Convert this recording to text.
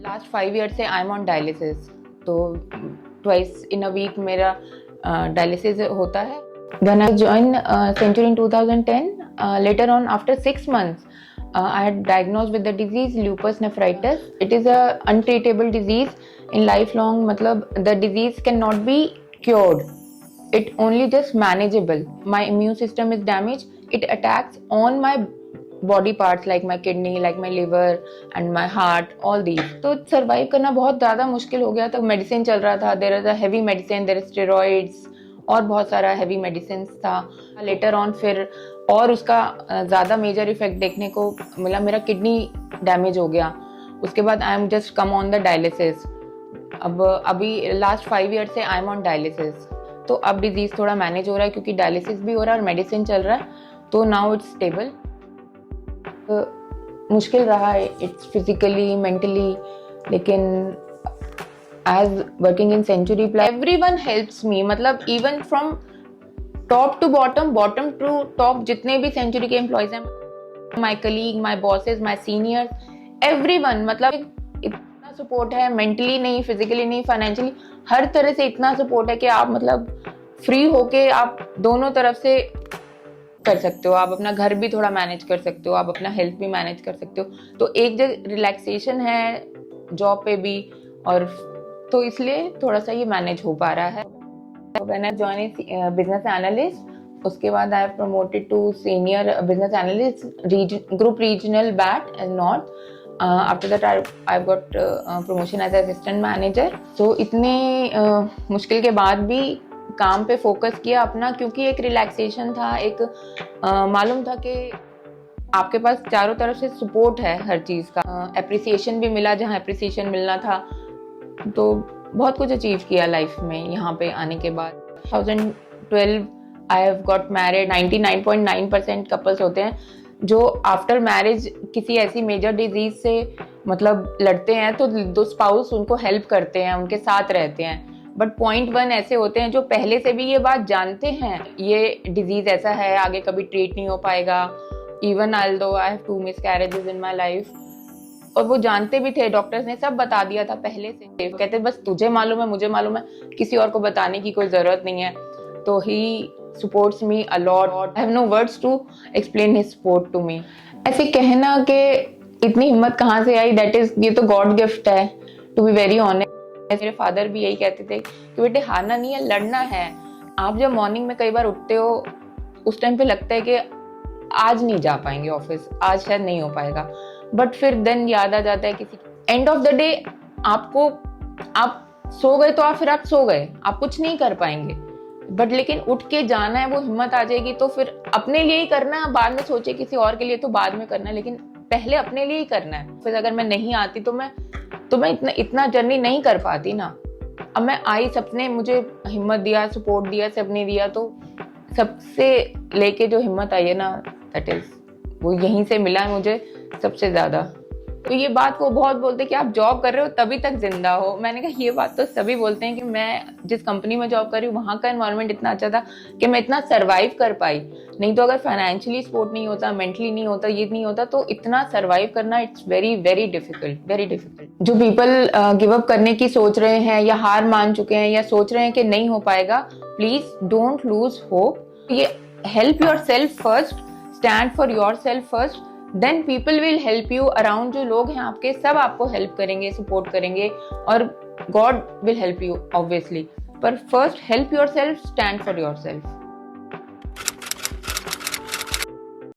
Last 5 year से I am on dialysis, तो twice in a week मेरा dialysis होता है. When I joined Century in 2010, later on after 6 months, I had diagnosed with the disease lupus nephritis. It is a untreatable disease in lifelong. मतलब the disease cannot be cured. It only just manageable. My immune system is damaged. It attacks on my body parts like my kidney, like my liver and my heart, all these. तो survive करना बहुत ज़्यादा मुश्किल हो गया था. Medicine चल रहा था. There is a heavy medicine, there is steroids और बहुत सारा हैवी मेडिसिन था. लेटर ऑन फिर और उसका ज़्यादा मेजर इफेक्ट देखने को मिला. मेरा किडनी डैमेज हो गया. उसके बाद I am just come on the dialysis. अब अभी लास्ट 5 ईयर से आई एम ऑन डायलिसिस. तो अब डिजीज़ थोड़ा मैनेज हो रहा है क्योंकि डायलिसिस भी हो रहा है और मेडिसिन चल रहा है. तो नाउ इट्स स्टेबल. मुश्किल रहा है, इट्स फिजिकली मेंटली, लेकिन as working in Century Plus, everyone helps me. मतलब even from top to bottom, bottom to top, जितने भी Century के employees हैं, my colleague, my bosses, my seniors, everyone, मतलब इतना support है. mentally नहीं, physically नहीं, financially, हर तरह से इतना support है कि आप मतलब free होके आप दोनों तरफ से कर सकते हो. आप अपना घर भी थोड़ा मैनेज कर सकते हो, आप अपना हेल्थ भी मैनेज कर सकते हो. तो एक जगह रिलैक्सेशन है जॉब पे भी, और तो इसलिए थोड़ा सा ये मैनेज हो पा रहा है. When I joined business analyst, उसके बाद I promoted to senior business analyst group regional बैट and north. After that I got promotion as assistant manager. So इतने मुश्किल के बाद भी काम पे फोकस किया अपना, क्योंकि एक रिलैक्सेशन था. एक मालूम था कि आपके पास चारों तरफ से सपोर्ट है हर चीज़ का. एप्रिसिएशन भी मिला जहाँ एप्रिसिएशन मिलना था. तो बहुत कुछ अचीव किया लाइफ में यहाँ पे आने के बाद. 2012 I have got married. 99.9% couples होते हैं जो आफ्टर मैरिज किसी ऐसी मेजर डिजीज से मतलब लड़ते हैं, तो दो स्पाउस उनको हेल्प करते हैं, उनके साथ रहते हैं. बट 0.1 ऐसे होते हैं जो पहले से भी ये बात जानते हैं ये डिजीज ऐसा है, आगे कभी ट्रीट नहीं हो पाएगा. Even although I have 2 miscarriages in my life, और वो जानते भी थे, डॉक्टर्स ने सब बता दिया था पहले से. कहते बस तुझे मालूम है, मुझे मालूम है, किसी और को बताने की कोई जरूरत नहीं है. तो he supports me a lot. I have no words to explain his support to me. ऐसे कहना कि इतनी हिम्मत कहाँ से आई, दैट इज, ये तो गॉड गिफ्ट है, टू बी वेरी ऑनेस्ट. मेरे फादर भी यही कहते थे कि बेटे हारना नहीं है, लड़ना है. आप जब मॉर्निंग में कई बार उठते हो उस टाइम पे लगता है कि आज नहीं जा पाएंगे ऑफिस, आज शायद नहीं हो पाएगा. बट फिर देन याद आ जाता है किसी एंड ऑफ द डे आपको, आप सो गए तो फिर आप सो गए, आप कुछ नहीं कर पाएंगे. बट लेकिन उठ के जाना है, वो हिम्मत आ जाएगी. तो फिर अपने लिए ही करना है. बाद में सोचे किसी और के लिए तो बाद में करना है, लेकिन पहले अपने लिए ही करना है. फिर अगर मैं नहीं आती तो मैं इतना जर्नी नहीं कर पाती ना. अब मैं आई, सबने मुझे हिम्मत दिया, सपोर्ट दिया, सबने दिया. तो सबसे लेके जो हिम्मत आई है ना, दैट इज, वो यहीं से मिला है मुझे सबसे ज्यादा. तो ये बात वो बहुत बोलते हैं कि आप जॉब कर रहे हो तभी तक जिंदा हो. मैंने कहा ये बात तो सभी बोलते हैं कि मैं जिस कंपनी में जॉब कर रही हूँ वहाँ का एनवायरनमेंट इतना अच्छा था कि मैं इतना सरवाइव कर पाई. नहीं तो अगर फाइनेंशियली सपोर्ट नहीं होता, मेंटली नहीं होता, ये नहीं होता, तो इतना सरवाइव करना it's very very difficult, very difficult. जो पीपल गिव अप करने की सोच रहे हैं या हार मान चुके हैं या सोच रहे हैं कि नहीं हो पाएगा, प्लीज डोंट लूज होप. ये help yourself first, stand for yourself first, then people will help you. Around जो लोग हैं आपके, सब आपको हेल्प करेंगे, सपोर्ट करेंगे, और God will help you obviously. पर first help yourself, stand for your self.